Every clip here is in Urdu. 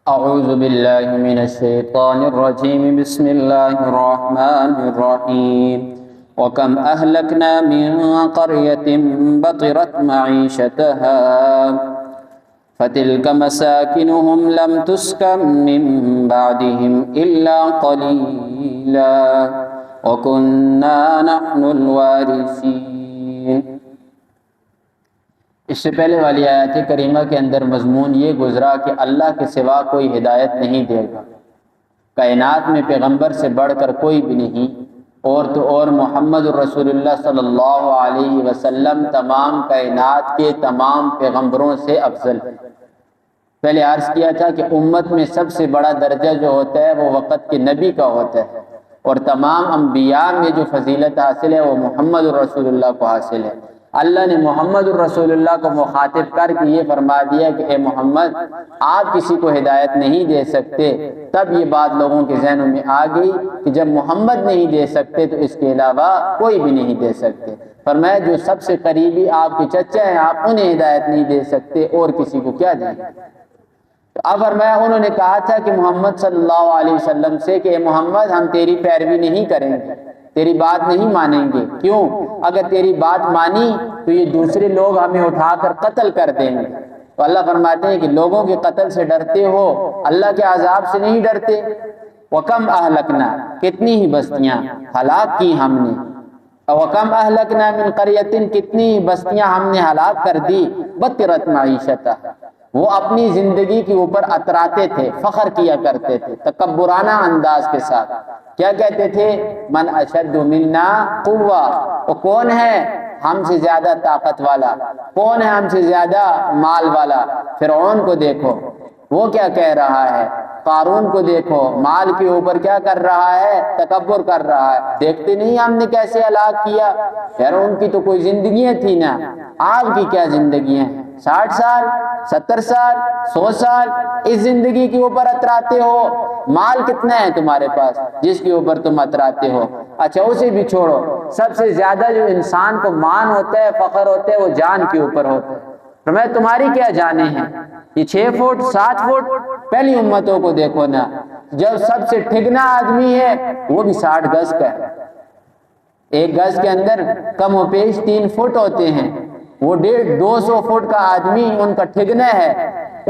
اعوذ باللہ من الشیطان الرجیم بسم اللہ الرحمن الرحیم وَكَمْ أَهْلَكْنَا مِنْ قَرْيَةٍ بَطِرَتْ مَعِيشَتَهَا فَتِلْكَ مَسَاكِنُهُمْ لَمْ تُسْكَنْ مِنْ بَعْدِهِمْ إِلَّا قَلِيلًا وَكُنَّا نَحْنُ الْوَارِثِينَ۔ اس سے پہلے والی آیات کریمہ کے اندر مضمون یہ گزرا کہ اللہ کے سوا کوئی ہدایت نہیں دے گا، کائنات میں پیغمبر سے بڑھ کر کوئی بھی نہیں، اور تو اور محمد الرسول اللہ صلی اللہ علیہ وسلم تمام کائنات کے تمام پیغمبروں سے افضل ہے۔ پہلے عرض کیا تھا کہ امت میں سب سے بڑا درجہ جو ہوتا ہے وہ وقت کے نبی کا ہوتا ہے، اور تمام انبیاء میں جو فضیلت حاصل ہے وہ محمد الرسول اللہ کو حاصل ہے۔ اللہ نے محمد الرسول اللہ کو مخاطب کر کے یہ فرما دیا کہ اے محمد آپ کسی کو ہدایت نہیں دے سکتے۔ تب یہ بات لوگوں کے ذہنوں میں آ گئی کہ جب محمد نہیں دے سکتے تو اس کے علاوہ کوئی بھی نہیں دے سکتے۔ فرمایا جو سب سے قریبی آپ کے چچا ہیں آپ انہیں ہدایت نہیں دے سکتے، اور کسی کو کیا دیں؟ اب فرمایا انہوں نے کہا تھا کہ محمد صلی اللہ علیہ وسلم سے کہ اے محمد ہم تیری پیروی نہیں کریں گے، تیری بات نہیں مانیں گے۔ کیوں؟ اگر تیری بات مانی تو یہ دوسرے لوگ ہمیں اٹھا کر قتل کر دیں گے۔ تو اللہ فرماتے ہیں کہ لوگوں کے قتل سے ڈرتے ہو، اللہ کے عذاب سے نہیں ڈرتے۔ وَكَمْ أَهْلَكْنَا کتنی ہی بستیاں ہلاک کی ہم نے، وَكَمْ أَهْلَكْنَا مِنْ قَرْيَةٍ کتنی ہی بستیاں ہم نے ہلاک کر دی، بَطِرَتْ مَعِيشَتَهَا وہ اپنی زندگی کے اوپر اتراتے تھے، فخر کیا کرتے تھے تکبرانہ انداز کے ساتھ۔ کیا کہتے تھے؟ من اشد منا قوہ، وہ کون ہے ہم سے زیادہ طاقت والا، کون ہے ہم سے زیادہ مال والا۔ فرعون کو دیکھو وہ کیا کہہ رہا ہے، قارون کو دیکھو مال کے اوپر کیا کر رہا ہے، تکبر کر رہا ہے۔ دیکھتے نہیں ہم نے کیسے ہلاک کیا؟ یار ان کی تو کوئی زندگیاں تھی نا، آپ کی کیا زندگیاں ہیں؟ 60 سال 70 سال 100 سال اس زندگی کے اوپر اتراتے ہو۔ مال کتنا ہے تمہارے پاس جس کے اوپر تم اتراتے ہو؟ اچھا اسے بھی چھوڑو، سب سے زیادہ جو انسان کو مان ہوتا ہے، فخر ہوتا ہے، وہ جان کے اوپر ہوتا ہے۔ فرمایا تمہاری کیا جانیں ہیں؟ یہ 6 فٹ 7 فٹ پہلی امتوں کو دیکھو نا، جب سب سے ٹھگنا آدمی ہے وہ بھی 60 گز کا ہے، ایک گز کے اندر کم و بیش 3 فٹ ہوتے ہیں، وہ 150-200 فٹ کا آدمی ان کا ٹھگنا ہے،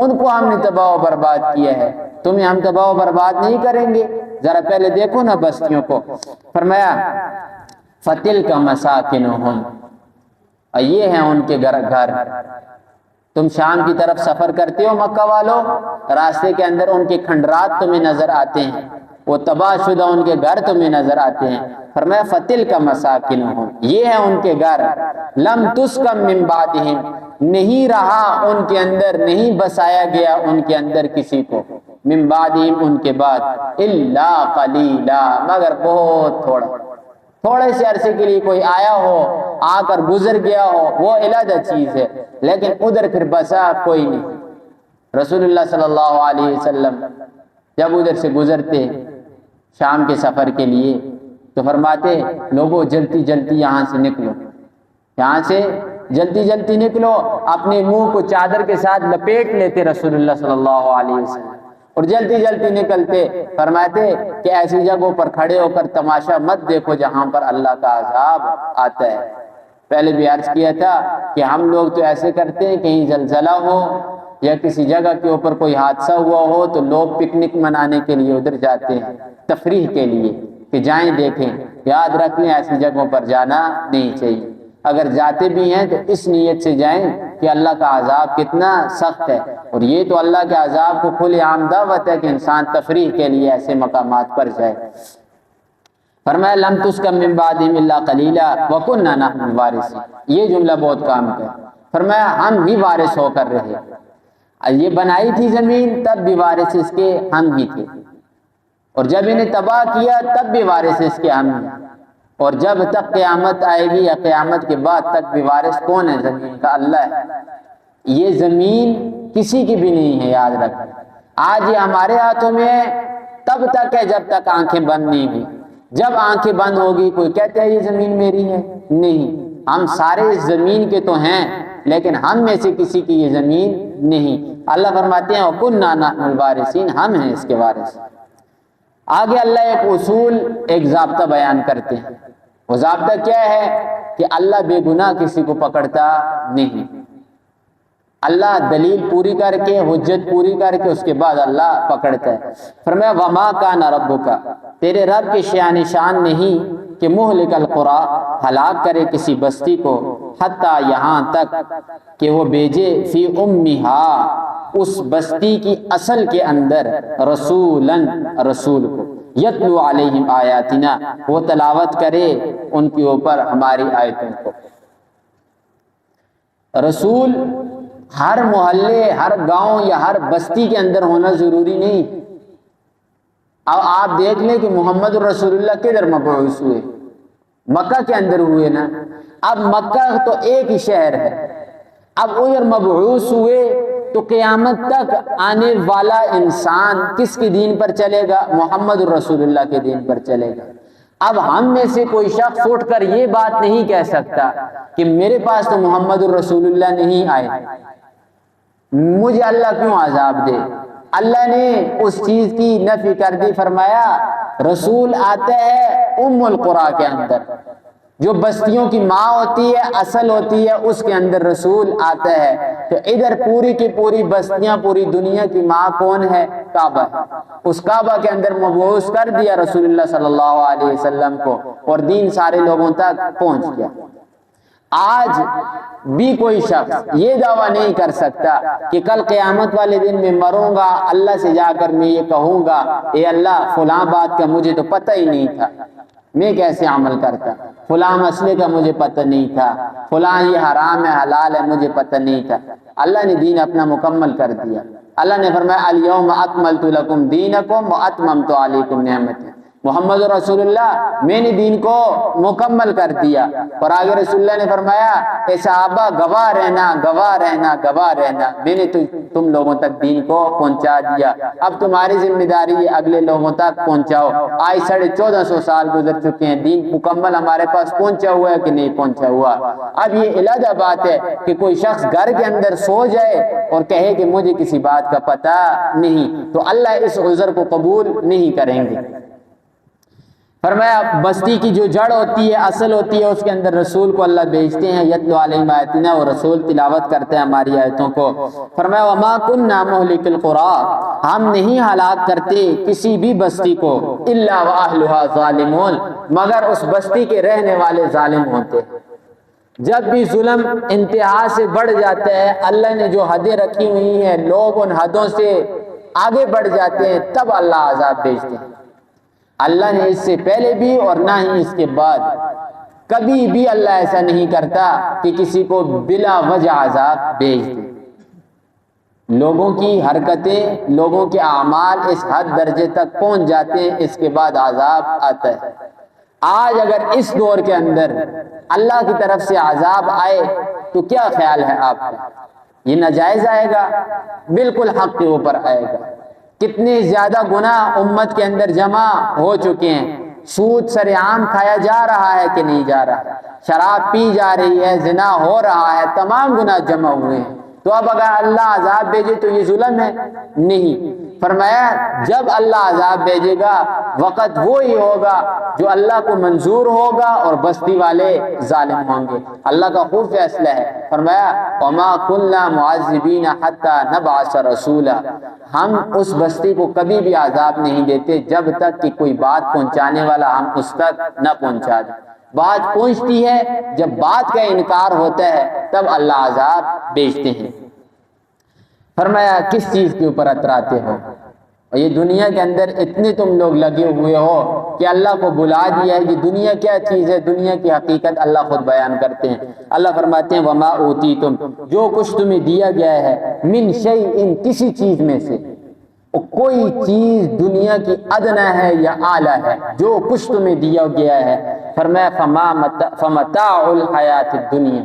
ان کو ہم نے تباہ و برباد کیا ہے۔ تمہیں ہم تباہ و برباد نہیں کریں گے؟ ذرا پہلے دیکھو نا بستیوں کو۔ فرمایا فَتِلْكَ مَسَاكِنُهُمْ یہ ہیں ان کے گھر۔ تم شام کی طرف سفر کرتے ہو مکہ والو، راستے کے اندر ان کے کھنڈرات تمہیں نظر آتے ہیں، وہ تباہ شدہ ان کے گھر تمہیں نظر آتے ہیں۔ فرمایا فَتِلْكَ مَسَاكِنُهُمْ یہ ہے ان کے گھر، لَمْ تُسْكَنْ مِنْ بَعْدِهِمْ نہیں رہا ان کے اندر، نہیں بسایا گیا ان کے اندر کسی کو، من بعدہم ان کے بعد، الا قلیلا مگر بہت تھوڑے سے عرصے کے لیے کوئی آیا ہو، آ کر گزر گیا ہو، وہ علیحدہ چیز ہے، لیکن ادھر پھر بسا کوئی نہیں۔ رسول اللہ صلی اللہ علیہ وسلم جب ادھر سے گزرتے شام کے سفر کے لیے تو فرماتے لوگوں جلدی جلدی یہاں سے نکلو، یہاں سے جلدی جلدی نکلو۔ اپنے منہ کو چادر کے ساتھ لپیٹ لیتے رسول اللہ صلی اللہ علیہ وسلم اور جلدی جلدی نکلتے۔ فرماتے کہ ایسی جگہوں پر کھڑے ہو کر تماشا مت دیکھو جہاں پر اللہ کا عذاب آتا ہے۔ پہلے بھی عرض کیا تھا کہ ہم لوگ تو ایسے کرتے ہیں کہیں زلزلہ ہو یا کسی جگہ کے اوپر کوئی حادثہ ہوا ہو تو لوگ پکنک منانے کے لیے ادھر جاتے ہیں، تفریح کے لیے کہ جائیں دیکھیں۔ یاد رکھ لیں ایسی جگہوں پر جانا نہیں چاہیے، اگر جاتے بھی ہیں تو اس نیت سے جائیں کہ اللہ کا عذاب کتنا سخت ہے، اور یہ تو اللہ کے عذاب کو کھلے عام دعوت ہے کہ انسان تفریح کے لیے ایسے مقامات پر جائے۔ فرمایا لم تسکن من بعدہم الا قلیلا وکننا نحن الوارثین یہ جملہ بہت کام کا۔ فرمایا ہم ہی وارث ہو کر رہے، یہ بنائی تھی زمین تب بھی وارث اس کے ہم ہی تھے، اور جب انہیں تباہ کیا تب بھی وارث اس کے ہم ہیں، اور جب تک قیامت آئے گی یا قیامت کے بعد تک بھی وارث کون ہے؟ زمین کا اللہ ہے۔ یہ زمین کسی کی بھی نہیں ہے، یاد رکھ۔ آج یہ ہمارے ہاتھوں میں ہے تب تک ہے جب تک آنکھیں بند نہیں ہوئی، جب آنکھیں بند ہوگی کوئی کہتے ہیں یہ زمین میری ہے؟ نہیں، ہم سارے اس زمین کے تو ہیں، لیکن ہم میں سے کسی کی یہ زمین نہیں۔ اللہ فرماتے ہیں وَكُنَّا نَحْنُ الْوَارِثِينَ، ہم ہیں اس کے وارث۔ آگے اللہ ایک اصول، ایک ضابطہ بیان کرتے ہیں۔ وہ ضابطہ کیا ہے کہ اللہ بے گناہ کسی کو پکڑتا نہیں۔ اللہ دلیل پوری کر کے، حجت پوری کر کے اس کے بعد اللہ پکڑتا ہے۔ فرمایا وَمَا كَانَ رَبُّكَ، تیرے رب کے شان شان نہیں کہ مہلک القریٰ، ہلاک کرے کسی بستی کو، حتیٰ یہاں تک کہ وہ بھیجے فی امہا، اس بستی کی اصل کے اندر، رسولاً، رسول کو، یتلو علیہم آیاتنا، وہ تلاوت کرے ان کے اوپر ہماری آیتوں کو۔ رسول ہر محلے، ہر گاؤں یا ہر بستی کے اندر ہونا ضروری نہیں۔ اب آپ دیکھ لیں کہ محمد رسول اللہ کدھر مبعوث ہوئے؟ مکہ کے اندر ہوئے نا۔ اب مکہ تو ایک ہی شہر ہے، اب ادھر مبعوث ہوئے تو قیامت تک آنے والا انسان کس کے دین پر چلے گا؟ محمد رسول اللہ کے دین پر چلے گا۔ اب ہم میں سے کوئی شخص اٹھ کر یہ بات نہیں کہہ سکتا کہ میرے پاس تو محمد رسول اللہ نہیں آئے، مجھے اللہ کیوں عذاب دے۔ اللہ نے اس چیز کی نفی کر دی، فرمایا رسول آتا ہے ام القریٰ کے اندر، جو بستیوں کی ماں ہوتی ہے، اصل ہوتی ہے، اس کے اندر رسول آتا ہے۔ تو ادھر پوری کی پوری بستیاں، پوری دنیا کی ماں کون ہے؟ کعبہ ہے۔ اس کعبہ کے اندر مبعوث کر دیا رسول اللہ صلی اللہ علیہ وسلم کو، اور دین سارے لوگوں تک پہنچ گیا۔ آج بھی کوئی شخص یہ دعویٰ نہیں کر سکتا کہ کل قیامت والے دن میں مروں گا، اللہ سے جا کر میں یہ کہوں گا اے اللہ فلاں بات کا مجھے تو پتہ ہی نہیں تھا، میں کیسے عمل کرتا، فلاں مسئلے کا مجھے پتہ نہیں تھا، فلاں یہ حرام ہے حلال ہے مجھے پتہ نہیں تھا۔ اللہ نے دین اپنا مکمل کر دیا۔ اللہ نے فرمایا الیوم اکملت لکم دینکم واتممت علیکم نعمتی، محمد رسول اللہ میں نے دین کو مکمل کر دیا۔ اور آگے رسول اللہ نے فرمایا اے صحابہ گواہ رہنا، گواہ رہنا، گواہ رہنا، میں نے تم لوگوں تک دین کو پہنچا دیا، اب تمہاری ذمہ داری ہے اگلے لوگوں تک پہنچاؤ۔ آج 1450 سال گزر چکے ہیں، دین مکمل ہمارے پاس پہنچا ہوا ہے کہ نہیں پہنچا ہوا؟ اب یہ علیحدہ بات ہے کہ کوئی شخص گھر کے اندر سو جائے اور کہے کہ مجھے کسی بات کا پتہ نہیں، تو اللہ اس عذر کو قبول نہیں کریں گے۔ فرمایا بستی کی جو جڑ ہوتی ہے، اصل ہوتی ہے، اس کے اندر رسول کو اللہ بھیجتے ہیں، یتلو علیہم آیاتنا، وہ رسول تلاوت کرتے ہیں ہماری آیتوں کو۔ فرمایا وما كنا مهلك القرى، ہم نہیں ہلاک کرتے کسی بھی بستی کو، الا واهلها ظالمون، مگر اس بستی کے رہنے والے ظالم ہوتے ہیں۔ جب بھی ظلم انتہا سے بڑھ جاتا ہے، اللہ نے جو حدیں رکھی ہوئی ہیں لوگ ان حدوں سے آگے بڑھ جاتے ہیں، تب اللہ عذاب بھیجتے ہیں۔ اللہ نے اس سے پہلے بھی اور نہ ہی اس کے بعد کبھی بھی اللہ ایسا نہیں کرتا کہ کسی کو بلا وجہ عذاب بھیج دے۔ لوگوں کی حرکتیں، لوگوں کے اعمال اس حد درجے تک پہنچ جاتے ہیں، اس کے بعد عذاب آتا ہے۔ آج اگر اس دور کے اندر اللہ کی طرف سے عذاب آئے تو کیا خیال ہے آپ کا؟ یہ ناجائز آئے گا؟ بالکل حق کے اوپر آئے گا۔ کتنے زیادہ گناہ امت کے اندر جمع ہو چکے ہیں، سود سر عام کھایا جا رہا ہے کہ نہیں جا رہا، شراب پی جا رہی ہے، زنا ہو رہا ہے، تمام گناہ جمع ہوئے ہیں۔ تو اب اگر اللہ عذاب بھیجے تو یہ ظلم ہے؟ نہیں۔ فرمایا جب اللہ عذاب بھیجے گا وقت وہی ہوگا جو اللہ کو منظور ہوگا اور بستی والے ظالم ہوں گے۔ اللہ کا خوب فیصلہ ہے۔ فرمایا وما كنا معذبین حتی نبعث رسولا، ہم اس بستی کو کبھی بھی عذاب نہیں دیتے جب تک کہ کوئی بات پہنچانے والا ہم اس تک نہ پہنچا دیں۔ بات پہنچتی ہے، جب بات کا انکار ہوتا ہے تب اللہ عذاب بھیجتے ہیں۔ فرمایا کس چیز کے اوپر اتراتے ہو؟ اور یہ دنیا کے اندر اتنے تم لوگ لگے ہوئے ہو کہ اللہ کو بلا دیا ہے۔ یہ دنیا کیا چیز ہے؟ دنیا کی حقیقت اللہ خود بیان کرتے ہیں۔ اللہ فرماتے ہیں وما اوتیتم، جو کچھ تمہیں دیا گیا ہے، من شیء، کسی چیز میں سے، کوئی چیز دنیا کی ادنا ہے یا اعلیٰ ہے، جو کچھ تمہیں دیا گیا ہے، فرمایا فمتاع الحیات الدنیا،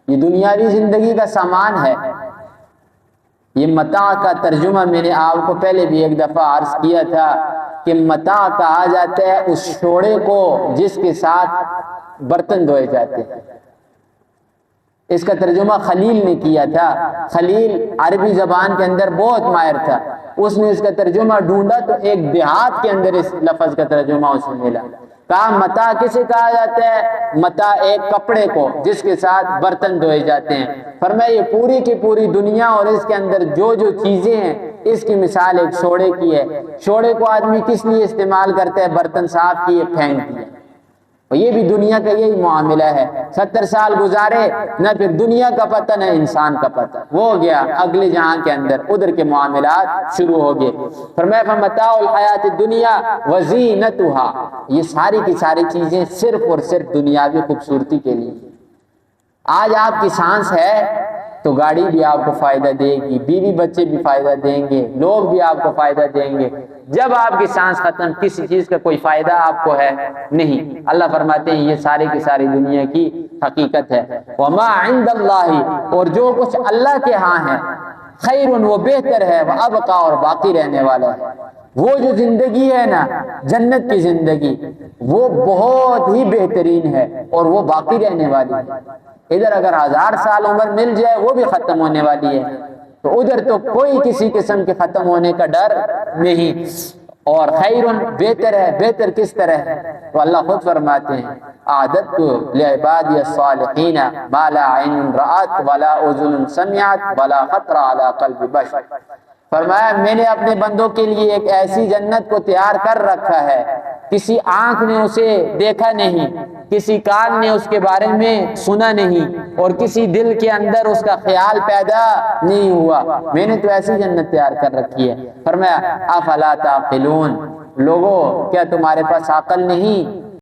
یہ دنیاوی زندگی کا سامان ہے۔ یہ متاع کا ترجمہ میں نے آپ کو پہلے بھی ایک دفعہ عرض کیا تھا کہ متاع کہا جاتا ہے اس شوڑے کو جس کے ساتھ برتن دھوئے جاتے ہیں۔ اس کا ترجمہ خلیل نے کیا تھا. خلیل عربی زبان کے اندر بہت ماہر تھا. اس نے اس کا ترجمہ ڈھونڈا تو ایک دیہات کے اندر اس لفظ کا ترجمہ اسے ملا. کہا متا کسے کہا جاتا ہے؟ متا ایک کپڑے کو جس کے ساتھ برتن دھوئے جاتے ہیں. فرمایا یہ پوری کی پوری دنیا اور اس کے اندر جو جو چیزیں ہیں اس کی مثال ایک شوڑے کی ہے. شوڑے کو آدمی کس لیے استعمال کرتا ہے؟ برتن صاف کیے پھینک دیے. اور یہ بھی دنیا کا یہی معاملہ ہے. 70 سال گزارے نہ پھر دنیا کا پتہ نہ انسان کا پتہ. وہ ہو گیا اگلے جہاں کے اندر ادھر کے معاملات شروع ہو گئے. فرمایا فمتاع الحیات الدنیا وزینتها، یہ ساری کی ساری چیزیں صرف اور صرف دنیاوی خوبصورتی کے لیے. آج آپ کی سانس ہے تو گاڑی بھی آپ کو فائدہ دے گی، بیوی بچے بھی فائدہ دیں گے، لوگ بھی آپ کو فائدہ دیں گے. جب آپ کی سانس ختم کسی چیز کا کوئی فائدہ آپ کو ہے نہیں. اللہ فرماتے ہیں یہ ساری کی ساری دنیا کی حقیقت ہے. وما عند اللہ، اور جو کچھ اللہ کے ہاں ہے، خیر، وہ بہتر ہے، وابقا، اور باقی رہنے والا ہے. وہ جو زندگی ہے نا جنت کی زندگی، وہ بہت ہی بہترین ہے اور وہ باقی رہنے والی ہے. ادھر اگر 1000 سال عمر مل جائے وہ بھی ختم ہونے والی ہے، تو ادھر تو کوئی کسی قسم کے ختم ہونے کا ڈر نہیں. اور خیر، بہتر ہے. بہتر کس طرح ہے؟ تو اللہ خود فرماتے ہیں اعددت لعبادی الصالحین ما لا عین رأت ولا اذن سمعت ولا خطر علی قلب بشر. فرمایا میں نے اپنے بندوں کے لیے ایک ایسی جنت کو تیار کر رکھا ہے، کسی آنکھ نے اسے دیکھا نہیں، کسی کان نے اس کے بارے میں سنا نہیں، اور کسی دل کے اندر اس کا خیال پیدا نہیں ہوا. میں نے تو ایسی جنت تیار کر رکھی ہے. فرمایا افلا تعقلون، لوگوں کیا تمہارے پاس عقل نہیں؟